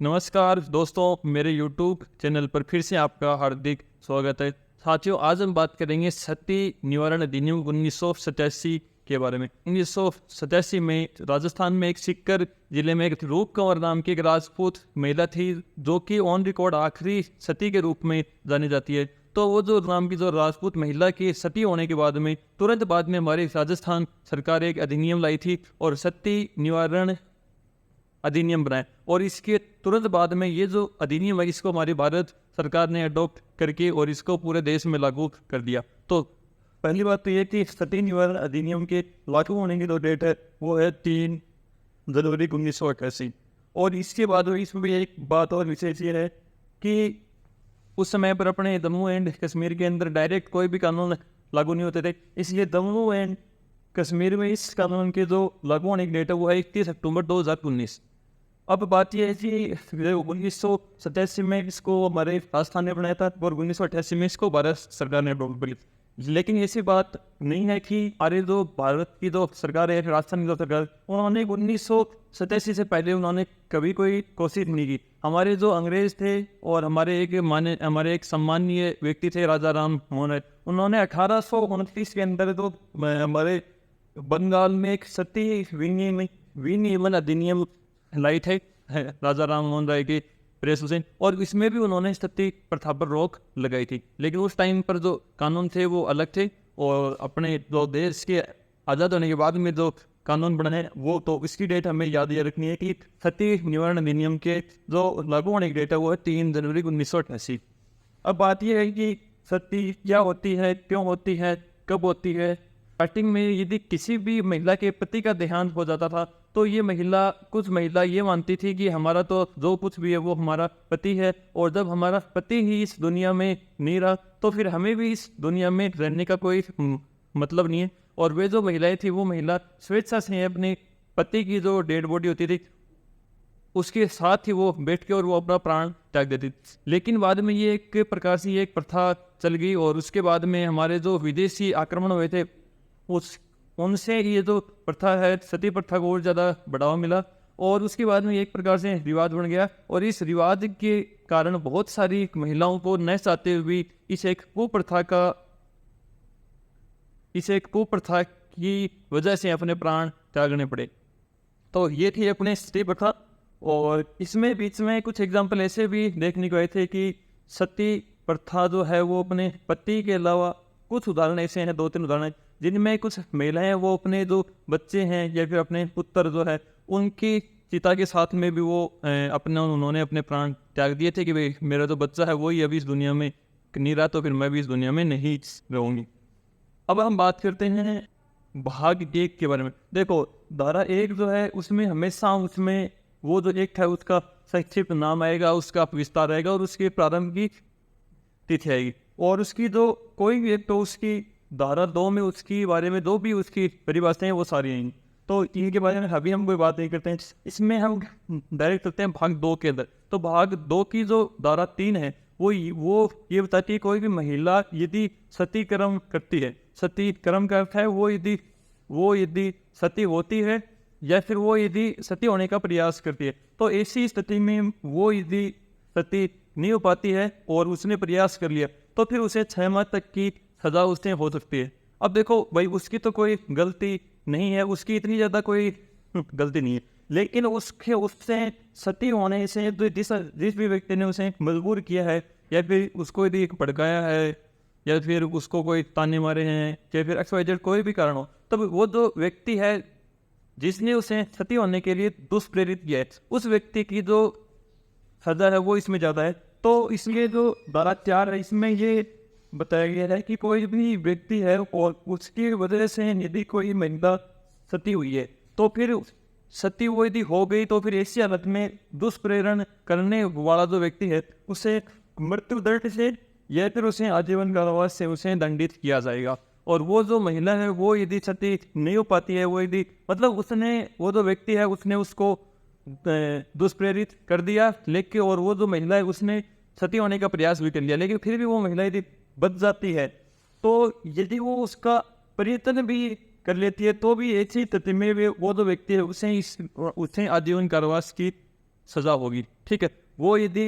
नमस्कार दोस्तों, मेरे YouTube चैनल पर फिर से आपका हार्दिक स्वागत है। साथियों, आज हम बात करेंगे सती निवारण अधिनियम 1987 के बारे में। 1987 में राजस्थान में एक सीकर जिले में एक रूप कंवर नाम की एक राजपूत महिला थी, जो कि ऑन रिकॉर्ड आखिरी सती के रूप में जानी जाती है। तो वो जो नाम की जो राजपूत महिला की सती होने के बाद में तुरंत बाद में हमारी राजस्थान सरकार एक अधिनियम लाई थी और सती निवारण अधिनियम बनाए। और इसके तुरंत बाद में ये जो अधिनियम है, इसको हमारी भारत सरकार ने अडॉप्ट करके और इसको पूरे देश में लागू कर दिया। तो पहली बात तो ये कि सती निवारण अधिनियम के लागू होने की जो डेट है वो है 3 जनवरी 1988। और इसके बाद इसमें भी एक बात और विशेष ये है कि उस समय पर अपने जम्मू एंड कश्मीर के अंदर डायरेक्ट कोई भी कानून लागू नहीं होते थे, इसलिए जम्मू एंड कश्मीर में इस कानून के जो लागू होने की डेट है वो है 31 अक्टूबर 2019। अब बात यह है कि 1987 में इसको हमारे राजस्थान ने बनाया था और 1988 में इसको भारत सरकार ने अडॉप्ट किया। लेकिन ऐसी बात नहीं है कि अरे जो भारत की जो सरकार है, राजस्थान की जो सरकार, उन्होंने 1987 से पहले उन्होंने कभी कोई कोशिश नहीं की। हमारे जो अंग्रेज थे और हमारे एक सम्मानीय व्यक्ति थे राजा राम मोहन राय, उन्होंने 1829 के अंदर तो हमारे बंगाल में एक सती विनियमन अधिनियम लाई थे राजा राम मोहन राय के प्रेस हुसैन, और इसमें भी उन्होंने सती प्रथा पर रोक लगाई थी। लेकिन उस टाइम पर जो कानून थे वो अलग थे, और अपने जो देश के आज़ाद होने के बाद में जो कानून बने हैं वो तो इसकी डेट हमें याद ये रखनी है कि सती निवारण अधिनियम के जो लागू होने की डेट है वो है 3 जनवरी 1988। अब बात यह है कि सती क्या होती है, क्यों होती है, कब होती है। स्टार्टिंग में यदि किसी भी महिला के पति का देहांत हो जाता था तो कुछ महिला ये मानती थी कि हमारा तो जो कुछ भी है वो हमारा पति है, और जब हमारा पति ही इस दुनिया में नहीं रहा तो फिर हमें भी इस दुनिया में रहने का कोई मतलब नहीं है। और वे जो महिलाएं थी वो महिला स्वेच्छा से अपने पति की जो डेड बॉडी होती थी उसके साथ ही वो बैठ के और वो अपना प्राण त्याग देती थी। लेकिन बाद में ये एक प्रकार से ये एक प्रथा चल गई, और उसके बाद में हमारे जो विदेशी आक्रमण हुए थे उनसे ये जो प्रथा है, सती प्रथा को और ज़्यादा बढ़ावा मिला, और उसके बाद में एक प्रकार से रिवाज बन गया। और इस रिवाज के कारण बहुत सारी महिलाओं को न चाहते हुए इस एक कुप्रथा की वजह से अपने प्राण त्यागने पड़े। तो ये थी अपने सती प्रथा। और इसमें बीच में कुछ एग्जाम्पल ऐसे भी देखने को आए थे कि सती प्रथा जो है वो अपने पति के अलावा कुछ उदाहरण ऐसे हैं, 2-3 उदाहरण जिनमें कुछ महिलाएं वो अपने जो बच्चे हैं या फिर अपने पुत्र जो है उनकी चिता के साथ में भी वो उन्होंने अपने प्राण त्याग दिए थे कि भाई मेरा जो बच्चा है वही अभी इस दुनिया में नहीं रहा तो फिर मैं भी इस दुनिया में नहीं रहूँगी। अब हम बात करते हैं भाग 1 के बारे में। देखो, धारा 1 जो है उसमें हमेशा उसमें वो जो एक है उसका संक्षिप्त नाम आएगा, उसका विस्तार आएगा और उसके प्रारंभ की तिथि आएगी, और उसकी जो कोई भी एक तो उसकी धारा 2 में उसकी बारे में जो भी उसकी परिभाषाएं वो सारी आएंगी। तो इनके बारे में अभी हम कोई बात नहीं करते हैं, इसमें हम डायरेक्ट करते हैं भाग 2 के अंदर। तो भाग 2 की जो धारा 3 है वो ये बताती है कोई भी महिला यदि सती कर्म करती है, सती कर्म का अर्थ है वो यदि सती होती है या फिर वो यदि सती होने का प्रयास करती है, तो ऐसी स्थिति में वो यदि सती नहीं हो पाती है और उसने प्रयास कर लिया तो फिर उसे 6 माह तक की सजा उससे हो सकती है। अब देखो भाई, उसकी तो कोई गलती नहीं है, उसकी इतनी ज़्यादा कोई गलती नहीं है, लेकिन उससे सती होने से तो जिस भी व्यक्ति ने उसे मजबूर किया है या फिर उसको यदि भड़काया है या फिर उसको कोई ताने मारे हैं या फिर XYZ कोई भी कारण हो, तब वो जो व्यक्ति है जिसने उसे सती होने के लिए दुष्प्रेरित किया है उस व्यक्ति की जो सजा है वो इसमें ज़्यादा है। तो इसलिए जो धारा 4 है इसमें ये बताया गया है कि कोई भी व्यक्ति है और उसकी वजह से यदि कोई महिला सती हुई है तो फिर सती वो यदि हो गई तो फिर ऐसी हालत में दुष्प्रेरण करने वाला जो व्यक्ति है उसे मृत्यु दंड से या फिर उसे आजीवन कारावास से उसे दंडित किया जाएगा। और वो जो महिला है वो यदि सती नहीं हो पाती है, वो यदि वो जो व्यक्ति है उसने उसको दुष्प्रेरित कर दिया, लेकिन और वो जो महिला है उसने सती होने का प्रयास भी कर लिया, लेकिन फिर भी वो महिला यदि बच जाती है तो यदि वो उसका प्रयत्न भी कर लेती है तो भी ऐसी स्थिति में वो जो व्यक्ति है उसे आजीवन कारावास की सजा होगी। ठीक है, वो यदि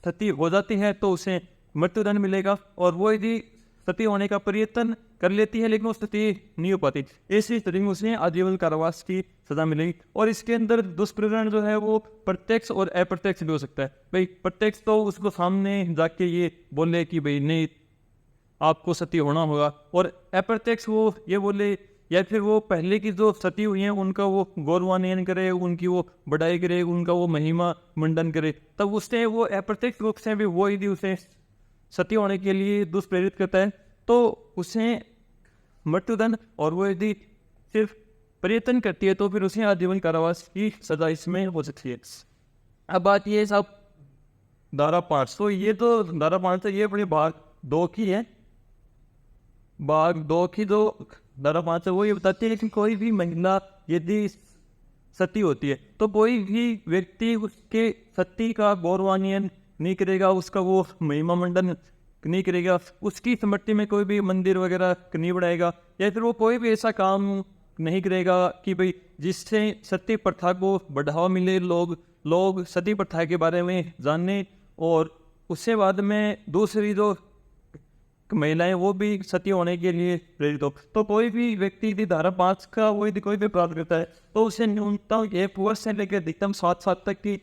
सती हो जाती है तो उसे मृत्युदंड मिलेगा, और वो यदि सती होने का प्रयत्न कर लेती है लेकिन वो सती नहीं हो पाती, ऐसी स्थिति में उसे आजीवन कारावास की सजा मिलेगी। और इसके अंदर दुष्प्रेरण जो है वो प्रत्यक्ष और अप्रत्यक्ष भी हो सकता है। भाई प्रत्यक्ष तो उसको सामने जाके ये बोले कि भाई नहीं आपको सती होना होगा, और अप्रत्यक्ष वो ये बोले या फिर वो पहले की जो सती हुई हैं उनका वो गौरवान्वयन करे, उनकी वो बढ़ाई करे, उनका वो महिमा मंडन करे, तब उससे वो अप्रत्यक्ष रूप से भी वो यदि उसे सती होने के लिए दुष्प्रेरित करता है तो उसे मृत्युदंड, और वो यदि सिर्फ प्रयत्न करती है तो फिर उसे आजीवन कारावास की सजा इसमें हो सकती है। अब बात ये साहब धारा 5, तो ये तो धारा 5 है, ये अपनी भाग 2 की है। भाग 2 की जो धारा 5 है वो ये बताती है कि कोई भी महिला यदि सती होती है तो कोई भी व्यक्ति उसके सती का गौरवान्वयन नहीं करेगा, उसका वो महिमा मंडन नहीं करेगा, उसकी स्मृति में कोई भी मंदिर वगैरह नहीं बनाएगा, या फिर वो कोई भी ऐसा काम नहीं करेगा कि भाई जिससे सती प्रथा को बढ़ावा मिले, लोग सती प्रथा के बारे में जानने, और उससे बाद में दूसरी जो महिलाएं वो भी सती होने के लिए प्रेरित हो। तो कोई भी व्यक्ति यदि धारा 5 का वो यदि कोई भी अपराध करता है तो उसे न्यूनतम 1 वर्ष से लेकर अधिकतम 7 साल तक की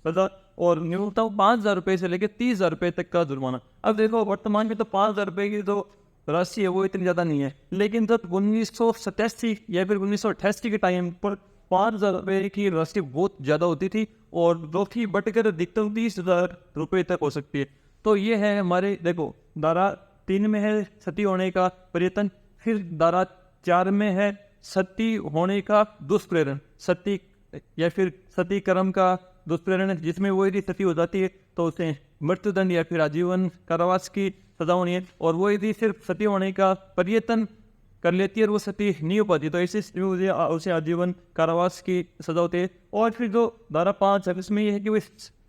सजा, और न्यूनतम 5,000 रुपये से लेकर 30,000 रुपये तक का जुर्माना। अब देखो वर्तमान में तो 5,000 रुपये की जो राशि है वो इतनी ज़्यादा नहीं है, लेकिन जब 1987 या फिर 1988 के टाइम पर 5,000 रुपये की राशि बहुत ज़्यादा होती थी, और जो कि बढ़कर अधिकतम 30,000 रुपये तक हो सकती है। तो ये है हमारे, देखो धारा 3 में है सती होने का प्रयत्न, फिर धारा 4 में है सती होने का दुष्प्रेरण, सती या फिर सती कर्म का दुष्प्रेरण, जिसमें वो यदि सती हो जाती है तो उसे मृत्युदंड या फिर आजीवन कारावास की सजा होनी है, और वो यदि सिर्फ सती होने का प्रयत्न कर लेती है और वो सती नहीं हो पाती तो ऐसे उसे आजीवन कारावास की सजा होती है। और फिर जो धारा 5 है इसमें यह है कि वो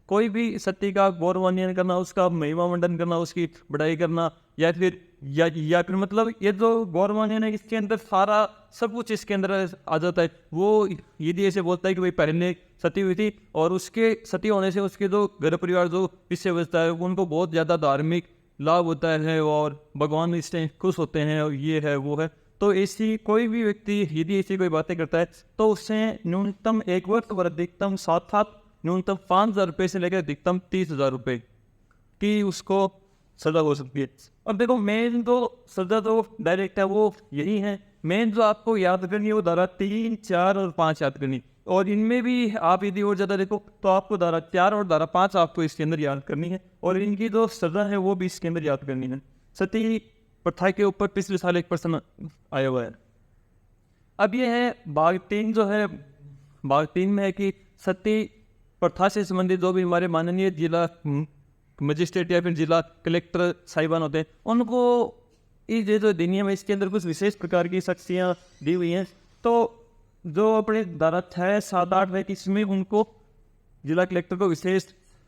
कोई भी सती का गौरवान्वयन करना, उसका महिमा मंडन करना, उसकी बढ़ाई करना, या फिर मतलब ये जो गौरवान्वयन है इसके अंदर सारा सब कुछ इसके अंदर आ जाता है। वो यदि ऐसे बोलता है कि भाई पहले सती हुई थी और उसके सती होने से उसके जो घर परिवार जो इससे बचता है उनको बहुत ज़्यादा धार्मिक लाभ होता है और भगवान इससे खुश होते हैं और ये है वो है। तो ऐसी कोई भी व्यक्ति यदि ऐसी कोई बातें करता है तो उससे न्यूनतम 1 वर्ष और अधिकतम 7 साल, न्यूनतम 5,000 रुपये से लेकर अधिकतम 30,000 रुपये की उसको सजा हो सकती है। अब देखो मेन तो सजा तो डायरेक्ट है वो यही है, मेन जो आपको याद करनी है वो धारा 3, 4 और 5 याद करनी, और इनमें भी आप यदि और ज़्यादा देखो तो आपको धारा 4 और धारा 5 आपको इसके अंदर याद करनी है, और इनकी जो सजा है वो भी इसके अंदर याद करनी है। सती प्रथा के ऊपर पिछले साल एक प्रश्न आया हुआ है। अब ये है भाग 3 जो है, भाग 3 में है कि सती प्रथा से संबंधित जो भी हमारे माननीय जिला मजिस्ट्रेट या फिर जिला कलेक्टर साहिबान होते हैं उनको ये जो अधिनियम है इसके अंदर कुछ विशेष प्रकार की शक्तियाँ दी हुई हैं। तो जो अपने धारा 6, 7, 8 है इसमें उनको जिला कलेक्टर को विशेष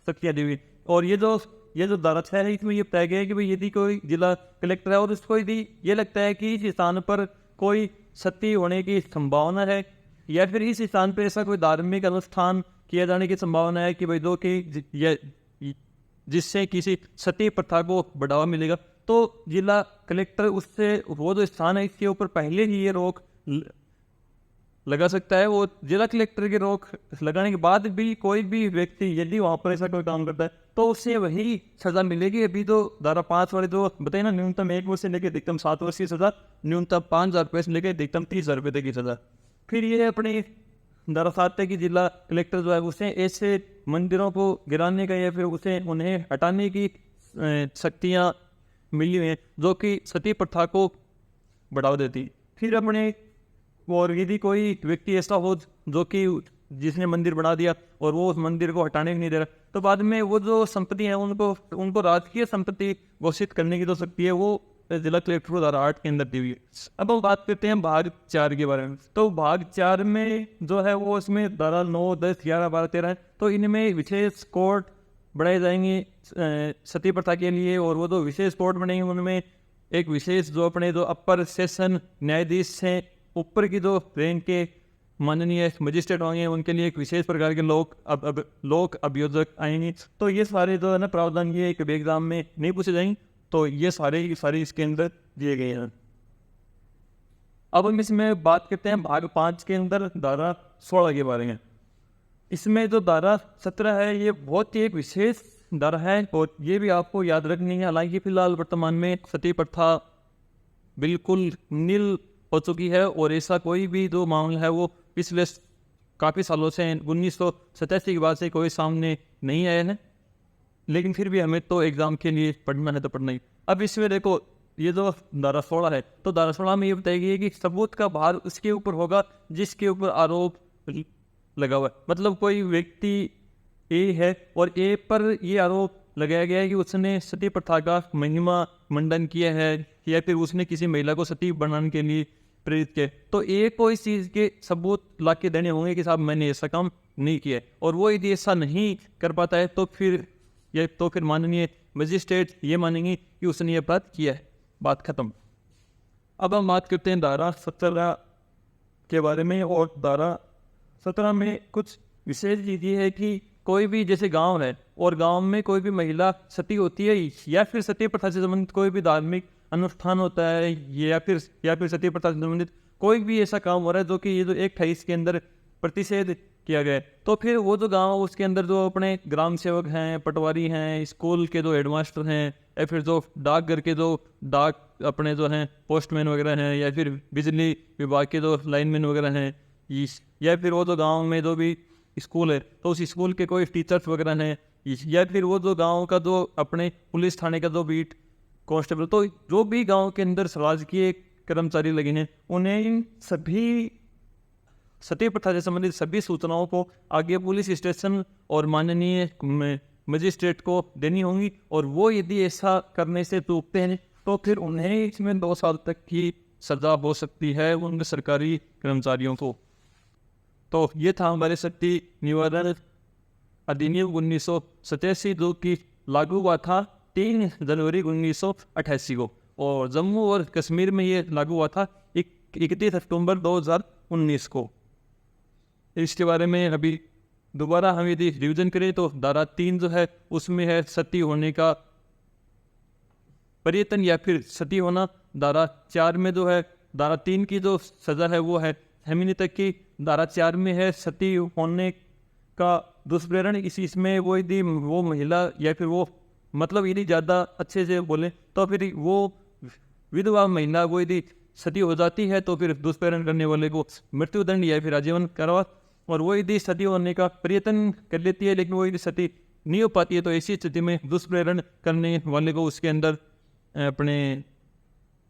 शक्तियाँ दी हुई, और ये जो धारा 6 है इसमें ये बताया गया है कि भाई यदि कोई जिला कलेक्टर है और उसको यदि ये लगता है कि इस स्थान पर कोई सती होने की संभावना है या फिर इस स्थान पर ऐसा कोई धार्मिक अनुष्ठान किया जाने की संभावना है कि भाई दो कि जिससे किसी सती प्रथा को बढ़ावा मिलेगा, तो जिला कलेक्टर उससे वो जो स्थान है इसके ऊपर पहले ही ये रोक लगा सकता है। वो जिला कलेक्टर की रोक लगाने के बाद भी कोई भी व्यक्ति यदि वहाँ पर ऐसा कोई काम करता है तो उससे वही सजा मिलेगी। अभी तो धारा 5 वाले जो बताए ना, न्यूनतम 1 वर्ष से लेकर अधिकतम 7 वर्ष की सजा, न्यूनतम 5,000 रुपये से लेकर अधिकतम 30,000 रुपये तक की सजा। फिर ये अपनी धारा 7 है कि जिला कलेक्टर जो है उसे ऐसे मंदिरों को गिराने का या फिर उसे उन्हें हटाने की शक्तियाँ मिली हुई हैं जो कि सती प्रथा को बढ़ावा देती। फिर अपने और यदि कोई व्यक्ति ऐसा हो जो कि जिसने मंदिर बना दिया और वो उस मंदिर को हटाने नहीं दे रहा, तो बाद में वो जो संपत्ति है उनको राजकीय संपत्ति घोषित करने की जो शक्ति है वो जिला कलेक्टर को धारा 8 के अंदर दी हुई है। अब हम बात करते हैं भाग 4 के बारे में। तो भाग 4 में जो है वो इसमें धारा 9, 10, 11, 12, 13 है। तो इनमें विशेष कोर्ट बढ़ाए जाएंगे सती प्रथा के लिए, और वो जो विशेष कोर्ट बनेंगे उनमें एक विशेष जो अपने जो अपर सेशन न्यायाधीश हैं ऊपर की जो रैंक के माननीय मजिस्ट्रेट होंगे, उनके लिए एक विशेष प्रकार के लोक अभियोजक आएंगे। तो ये सारे जो है ना प्रावधान ये एक एग्जाम में नहीं पूछे जाएंगे, तो ये सारे इसके अंदर दिए गए हैं। अब हम इसमें बात करते हैं भाग 5 के अंदर धारा 16 के बारे में। इसमें जो धारा 17 है ये बहुत ही एक विशेष धारा है और ये भी आपको याद रखनी है। हालांकि फिलहाल वर्तमान में सती प्रथा बिल्कुल नील हो चुकी है और ऐसा कोई भी जो मामला है वो पिछले काफ़ी सालों से 1987 के बाद से कोई सामने नहीं आया है, लेकिन फिर भी हमें तो एग्ज़ाम के लिए पढ़ना है तो पढ़ना ही। अब इसमें देखो ये जो धारा 16 है, तो धारा 16 में ये बताई गई है कि सबूत का भार उसके ऊपर होगा जिसके ऊपर आरोप लगा हुआ है। मतलब कोई व्यक्ति ए है और ए पर ये आरोप लगाया गया है कि उसने सती प्रथा का महिमा मंडन किया है या फिर उसने किसी महिला को सती बनाने के लिए प्रेरित किया, तो ए को इस चीज़ के सबूत ला के देने होंगे कि साहब मैंने ऐसा काम नहीं किया है। और वो यदि ऐसा नहीं कर पाता है तो फिर माननीय मजिस्ट्रेट ये मानेंगे कि उसने ये अपराध किया है, बात खत्म। अब हम बात करते हैं धारा 17 के बारे में। और धारा 17 में कुछ विशेष चीज़ ये है कि कोई भी जैसे गांव है और गांव में कोई भी महिला सती होती है या फिर सती प्रथा से संबंधित कोई भी धार्मिक अनुष्ठान होता है या फिर सती प्रथा से संबंधित कोई भी ऐसा काम हो रहा है जो कि ये जो 1/28 के अंदर प्रतिषेध किया गया है, तो फिर वो जो गांव उसके अंदर जो अपने ग्राम सेवक हैं, पटवारी हैं, स्कूल के जो हेडमास्टर हैं या फिर जो डाकघर के जो अपने जो हैं पोस्टमैन वगैरह हैं या फिर बिजली विभाग के जो लाइनमैन वगैरह हैं या फिर वो जो गांव में जो भी स्कूल है तो उस स्कूल के कोई टीचर्स वगैरह हैं या फिर वो जो गांव का जो अपने पुलिस थाने का जो बीट कांस्टेबल, तो जो भी गांव के अंदर राजकीय कर्मचारी लगे हैं उन्हें इन सभी सती प्रथा से संबंधित सभी सूचनाओं को आगे पुलिस स्टेशन और माननीय मजिस्ट्रेट को देनी होंगी। और वो यदि ऐसा करने से चूकते हैं तो फिर उन्हें इसमें 2 साल तक की सजा हो सकती है उन सरकारी कर्मचारियों को। तो ये था हमारे सती निवारण अधिनियम 1987 जो कि लागू हुआ था 3 जनवरी 1988 को और जम्मू और कश्मीर में ये लागू हुआ था 31 अक्टूबर 2019 को। इसके बारे में अभी दोबारा हम यदि रिवीजन करें तो धारा 3 जो है उसमें है सती होने का पर्यटन या फिर सती होना। धारा 4 में जो है धारा 3 की जो सजा है वो है हेमिनी तक की। धारा 4 में है सती होने का दुष्प्रेरण। इसमें वो यदि वो महिला या फिर वो मतलब यदि ज़्यादा अच्छे से बोले तो फिर वो विधवा महिला वो यदि सती हो जाती है तो फिर दुष्प्रेरण करने वाले को मृत्युदंड या फिर आजीवन कारावास। और वो यदि सती होने का प्रयत्न कर लेती है लेकिन वो यदि सती नहीं हो पाती है तो ऐसी स्थिति में दुष्प्रेरण करने वाले को उसके अंदर अपने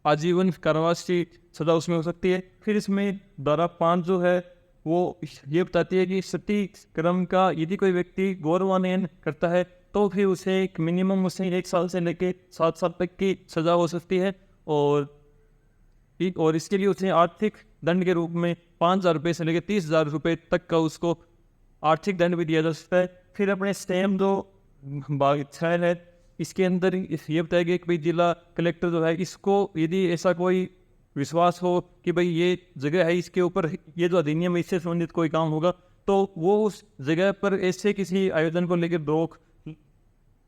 आजीवन कारावास की सजा उसमें हो सकती है। फिर इसमें धारा 5 जो है वो ये बताती है कि सती क्रम का यदि कोई व्यक्ति गौरवान्वयन करता है तो फिर उसे एक मिनिमम उसे 1 साल से लेकर 7 साल तक की सजा हो सकती है और इसके लिए उसे आर्थिक दंड के रूप में 5,000 रुपये से लेकर 30,000 रुपये तक का उसको आर्थिक दंड भी दिया जा सकता है। फिर अपने स्टेम जो भाग 6 है इसके अंदर ये बताया गया कि भाई जिला कलेक्टर जो है इसको यदि ऐसा कोई विश्वास हो कि भाई ये जगह है इसके ऊपर ये जो अधिनियम इससे संबंधित कोई काम होगा तो वो उस जगह पर ऐसे किसी आयोजन को लेकर रोक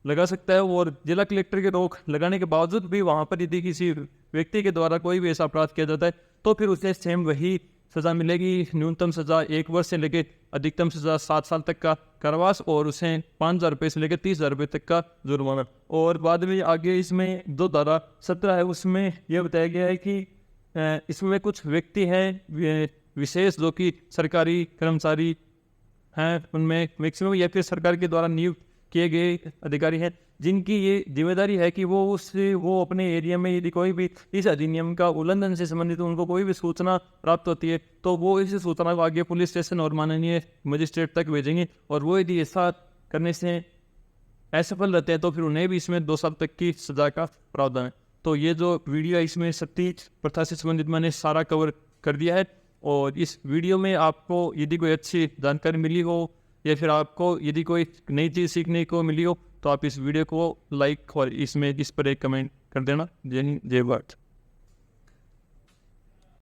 लगा सकता है। और जिला कलेक्टर के रोक लगाने के बावजूद भी वहाँ पर यदि किसी व्यक्ति के द्वारा कोई भी ऐसा अपराध किया जाता है तो फिर उसे सेम वही सज़ा मिलेगी। न्यूनतम सज़ा 1 वर्ष से लेकर अधिकतम सज़ा 7 साल तक का कारावास और उसे 5,000 रुपये से लेकर 30,000 रुपये तक का जुर्माना। और बाद में आगे इसमें जो धारा 17 है उसमें यह बताया गया है कि इसमें कुछ व्यक्ति हैं विशेष जो कि सरकारी कर्मचारी हैं, उनमें मैक्सिमम या फिर सरकार के द्वारा नियुक्त किए गए अधिकारी हैं जिनकी ये जिम्मेदारी है कि वो अपने एरिया में यदि कोई भी इस अधिनियम का उल्लंघन से संबंधित उनको कोई भी सूचना प्राप्त होती है तो वो इस सूचना को आगे पुलिस स्टेशन और माननीय मजिस्ट्रेट तक भेजेंगे। और वो यदि ऐसा करने से असफल रहते हैं तो फिर उन्हें भी इसमें 2 साल तक की सजा का प्रावधान है। तो ये जो वीडियो है इसमें सती प्रथा से संबंधित मैंने सारा कवर कर दिया है। और इस वीडियो में आपको यदि कोई अच्छी जानकारी मिली हो या फिर आपको यदि कोई नई चीज़ सीखने को मिली हो तो आप इस वीडियो को लाइक और इस पर एक कमेंट कर देना। जय हिंद, जय भारत।